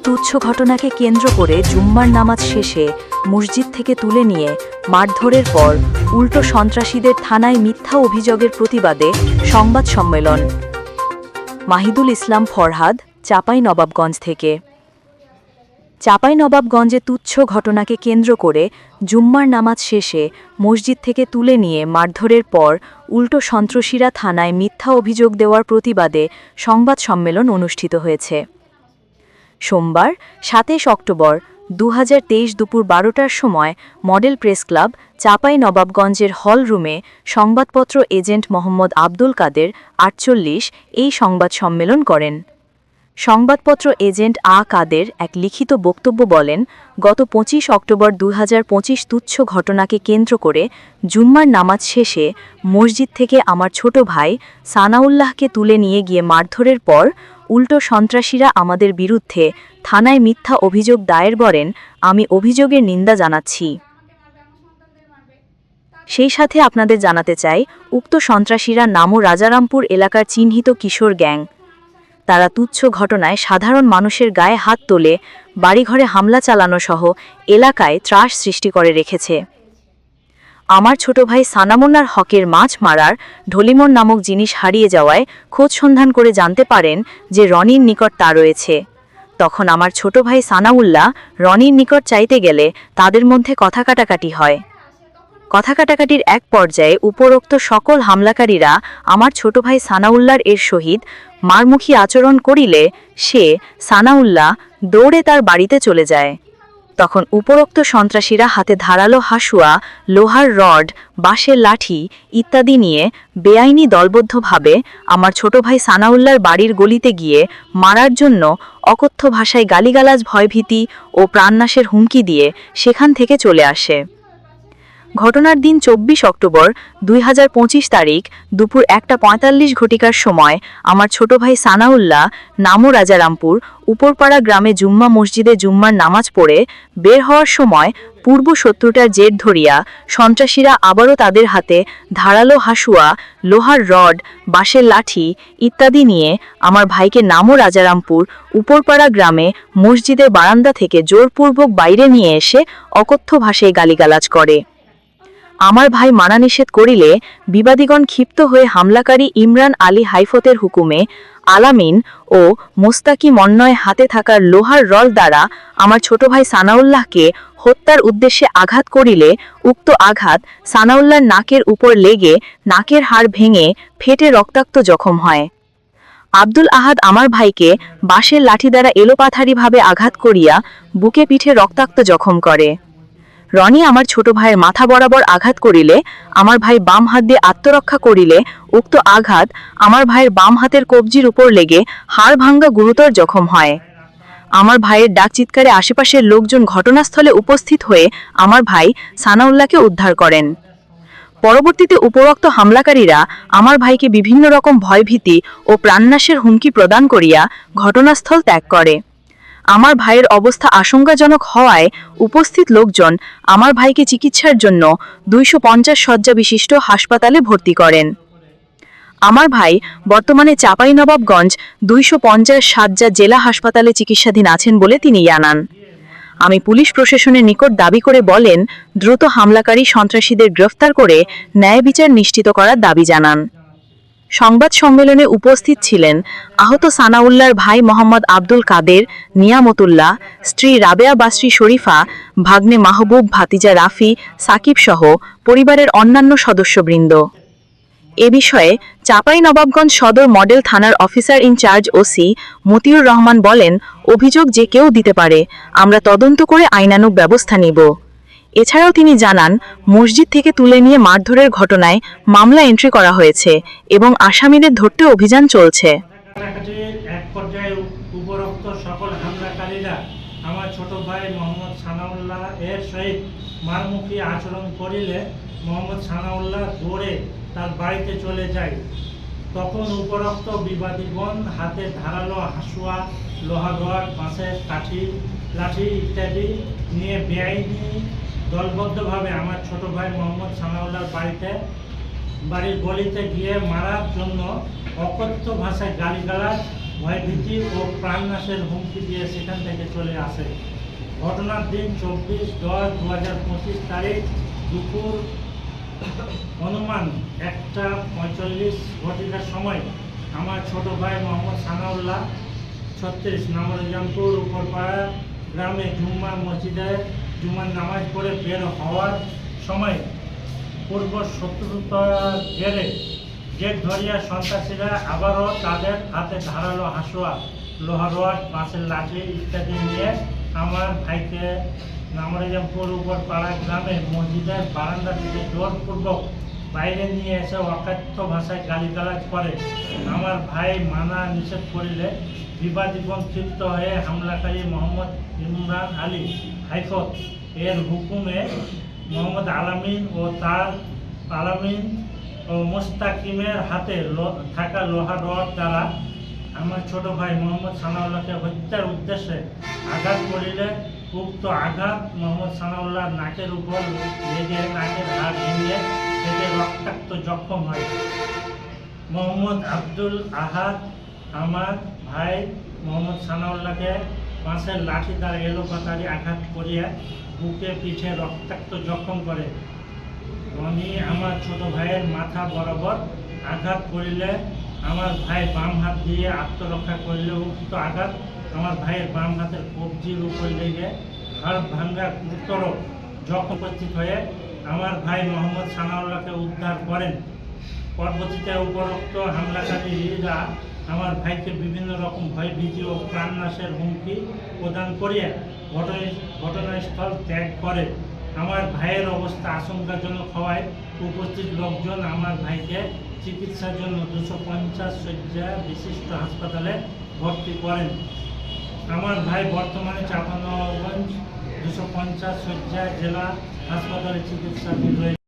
তুচ্ছ ঘটনাকে কেন্দ্র করে জুম্মার নামাজ শেষে মসজিদ থেকে তুলে নিয়ে মারধরের পর উল্টো সন্ত্রাসীদের থানায় মিথ্যা অভিযোগের প্রতিবাদে সংবাদ সম্মেলন। মাহিদুল ইসলাম ফরহাদ, চাঁপাইনবাবগঞ্জ থেকে। চাঁপাইনবাবগঞ্জে তুচ্ছ ঘটনাকে কেন্দ্র করে জুম্মার নামাজ শেষে মসজিদ থেকে তুলে নিয়ে মারধরের পর উল্টো সন্ত্রাসীরা থানায় মিথ্যা অভিযোগ দেওয়ার প্রতিবাদে সংবাদ সম্মেলন অনুষ্ঠিত হয়েছে। সোমবার ২৭ অক্টোবর ২০২৩ দুপুর ১২টার সময় মডেল প্রেস ক্লাব চাঁপাইনবাবগঞ্জের হল রুমে সংবাদপত্র এজেন্ট মোহাম্মদ আব্দুল কাদের ৪৮ এই সংবাদ সম্মেলন করেন। সংবাদপত্র এজেন্ট কাদের এক লিখিত বক্তব্য বলেন, গত ২৫ অক্টোবর ২০২৫ তুচ্ছ ঘটনাকে কেন্দ্র করে জুম্মার নামাজ শেষে মসজিদ থেকে আমার ছোট ভাই সানাউল্লাহকে তুলে নিয়ে গিয়ে মারধরের পর উল্টো সন্ত্রাসীরা আমাদের বিরুদ্ধে থানায় মিথ্যা অভিযোগ দায়ের করেন। আমি অভিযোগের নিন্দা জানাচ্ছি। সেই সাথে আপনাদের জানাতে চাই, উক্ত সন্ত্রাসীরা নামও রাজারামপুর এলাকার চিহ্নিত কিশোর গ্যাং। তারা তুচ্ছ ঘটনায় সাধারণ মানুষের গায়ে হাত তোলে বাড়িঘরে হামলা চালানো সহ এলাকায় ত্রাস সৃষ্টি করে রেখেছে। আমার ছোট ভাই সানামুন্নার হকের মাছ মারার ঢলিমন নামক জিনিস হারিয়ে যাওয়ায় খোঁজ সন্ধান করে জানতে পারেন যে রনির নিকট তা রয়েছে। তখন আমার ছোট ভাই সানাউল্লাহ রনির নিকট চাইতে গেলে তাদের মধ্যে কথা কাটাকাটি হয়। কথা কাটাকাটির এক পর্যায়ে উপরোক্ত সকল হামলাকারীরা আমার ছোট ভাই সানাউল্লাহর এর সহিত মারমুখী আচরণ করিলে সে সানাউল্লাহ দৌড়ে তার বাড়িতে চলে যায়। তখন উপরোক্ত সন্ত্রাসীরা হাতে ধারালো হাসুয়া, লোহার রড, বাঁশের লাঠি ইত্যাদি নিয়ে বেআইনি দলবদ্ধভাবে আমার ছোট ভাই সানাউল্লাহর বাড়ির গলিতে গিয়ে মারার জন্য অকথ্য ভাষায় গালিগালাজ, ভয়ভীতি ও প্রাণনাশের হুমকি দিয়ে সেখান থেকে চলে আসে। ঘটনার দিন ২৪ অক্টোবর ২০২৫ তারিখ দুপুর ১:৪৫ ঘটিকার সময় আমার ছোট ভাই সানাউল্লাহ নামো রাজারামপুর উপরপাড়া গ্রামে জুম্মা মসজিদে জুম্মার নামাজ পড়ে বের হওয়ার সময় পূর্ব শত্রুতার জের ধরিয়া সন্ত্রাসীরা আবারও তাদের হাতে ধারালো হাসুয়া, লোহার রড, বাঁশের লাঠি ইত্যাদি নিয়ে আমার ভাইকে নামো রাজারামপুর উপরপাড়া গ্রামে মসজিদের বারান্দা থেকে জোরপূর্বক বাইরে নিয়ে এসে অকথ্য ভাষায় গালিগালাজ করে। আমার ভাই মানা নিষেধ করিলে বিবাদীগণ ক্ষিপ্ত হয়ে হামলাকারী ইমরান আলী হাইফতের হুকুমে আলামিন ও মোস্তাকি মন্নয় হাতে থাকার লোহার রড দ্বারা আমার ছোট ভাই সানাউল্লাহকে হত্যার উদ্দেশ্যে আঘাত করিলে উক্ত আঘাত সানাউল্লাহর নাকের উপর লেগে নাকের হাড় ভেঙে ফেটে রক্তাক্ত জখম হয়। আব্দুল আহাদ আমার ভাইকে বাঁশের লাঠি দ্বারা এলোপাথারিভাবে আঘাত করিয়া বুকে পিঠে রক্তাক্ত জখম করে। রনি আমার ছোট ভাইয়ের মাথা বরাবর আঘাত করিলে আমার ভাই বাম হাত দিয়ে আত্মরক্ষা করিলে উক্ত আঘাত আমার ভাইয়ের বাম হাতের কবজির উপর লেগে হাড় ভাঙ্গা গুরুতর জখম হয়। আমার ভাইয়ের ডাক চিৎকারে আশেপাশের লোকজন ঘটনাস্থলে উপস্থিত হয়ে আমার ভাই সানাউল্লাহকে উদ্ধার করেন। পরবর্তীতে উপরোক্ত হামলাকারীরা আমার ভাইকে বিভিন্ন রকম ভয়ভীতি ও প্রাণনাশের হুমকি প্রদান করিয়া ঘটনাস্থল ত্যাগ করে। আমার ভাইয়ের অবস্থা আশঙ্কাজনক হওয়ায় উপস্থিত লোকজন আমার ভাইকে চিকিৎসার জন্য ২৫০ শয্যা বিশিষ্ট হাসপাতালে ভর্তি করেন। আমার ভাই বর্তমানে চাঁপাইনবাবগঞ্জ ২৫০ শয্যা জেলা হাসপাতালে চিকিৎসাধীন আছেন বলে তিনি জানান। আমি পুলিশ প্রশাসনের নিকট দাবি করে বলেন, দ্রুত হামলাকারী সন্ত্রাসীদের গ্রেফতার করে ন্যায় বিচার নিশ্চিত করার দাবি জানান। সংবাদ সম্মেলনে উপস্থিত ছিলেন আহত সানাউল্লাহর ভাই মোহাম্মদ আব্দুল কাদের, নিয়ামতুল্লাহ, স্ত্রী রাবেয়া বাসরি শরীফা, ভাগ্নে মাহবুব, ভাতিজা রাফি, সাকিব সহ পরিবারের অন্যান্য সদস্যবৃন্দ। এ বিষয়ে চাঁপাইনবাবগঞ্জ সদর মডেল থানার officer incharge OC Motiur Rahman বলেন, অভিযোগ যে কেউ দিতে পারে, আমরা তদন্ত করে আইনানুগ ব্যবস্থা নিব। এছাড়াও তিনি জানান, মসজিদ থেকে তুলে নিয়ে মারধরের ঘটনায় মামলা এন্ট্রি করা হয়েছে এবং আসামিদের ধরতে অভিযান চলছে। এক পর্যায়ে উপরোক্ত সকল হামলাকারীরা আমার ছোট ভাই মোহাম্মদ সানাউল্লাহ এর সহিত মারমুখী আচরণ করিলে মোহাম্মদ সানাউল্লাহ দৌড়ে তার বাড়িতে চলে যায়। তখন উপরোক্ত বিবাদীগণ হাতে ধারালো হাসুয়া, লোহা রড, বাঁশের লাঠি ইত্যাদি নিয়ে বেআইনি দলবদ্ধভাবে আমার ছোট ভাই মোহাম্মদ সানাউল্লাহর বাড়ির গলিতে গিয়ে মারার জন্য অকথ্য ভাষায় গালিগালাজ, ভয়ভীতি ও প্রাণনাশের হুমকি দিয়ে সেখান থেকে চলে আসে। ঘটনার দিন 24/10/2025 তারিখ দুপুর অনুমান 1:45 ঘটিকার সময় আমার ছোট ভাই মোহাম্মদ সানাউল্লাহ 36 নামরাজামপুর উপরপাড়া গ্রামে জুম্মা মসজিদে জুম্মার নামাজ পড়ে বের হওয়ার সময় পূর্ব শত্রুতার জেরে জেট ধরিয়া সন্ত্রাসীরা আবারও তাদের হাতে ধারালো হাসুয়া, লোহার রড, বাঁশের লাঠি ইত্যাদি নিয়ে আমার ভাইকে নামরাজামপুর উপরপাড়া গ্রামে মসজিদের বারান্দা থেকে জোরপূর্বক বাইরে নিয়ে এসে অকাথ্য ভাষায় গালিগালাজ করে। আমার ভাই মানা নিষেধ করিলে বিবাদীগণ ক্ষিপ্ত হয়ে হামলাকারী মোহাম্মদ ইমরান আলী হাইকোর্ট এর হুকুমে মোহাম্মদ আলামিন ও মোস্তাকিমের হাতে থাকা লোহার রড দ্বারা আমার ছোট ভাই মোহাম্মদ সানাউল্লাহকে হত্যার উদ্দেশ্যে আঘাত করিলে উক্ত আঘাত মোহাম্মদ সানাউল্লাহ নাকের উপর লেগে নাকের হাড় ভেঙে থেকে রক্তাক্ত জখম হয়। মোহাম্মদ আব্দুল আহাদ আমার ভাই মোহাম্মদ সানাউল্লাহকে বাঁশের লাঠি দ্বারা এলোপাতাড়ি আঘাত করিয়া বুকে পিঠে রক্তাক্ত জখম করে। রনি আমার ছোট ভাইয়ের মাথা বরাবর আঘাত করিলে আমার ভাই বাম হাত দিয়ে আত্মরক্ষা করিলে উক্ত আঘাত আমার ভাইয়ের বাম হাতের কবজির উপর লেগে হাড় ভাঙ্গা গুরুতর জখম উপস্থিত হয়ে আমার ভাই মোহাম্মদ সানাউল্লাহকে উদ্ধার করেন। পরবর্তীতে উপরোক্ত হামলাকারীরা আমার ভাইকে বিভিন্ন রকম ভয়ভীতি ও প্রাণনাশের হুমকি প্রদান করিয়া ঘটনাস্থল ত্যাগ করে। আমার ভাইয়ের অবস্থা আশঙ্কাজনক হওয়ায় উপস্থিত লোকজন আমার ভাইকে চিকিৎসার জন্য 250 শয্যা বিশিষ্ট হাসপাতালে ভর্তি করেন। আমার ভাই বর্তমানে চাঁপাইনবাবগঞ্জ 250 শয্যা জেলা হাসপাতালে চিকিৎসাধীন রয়েছে।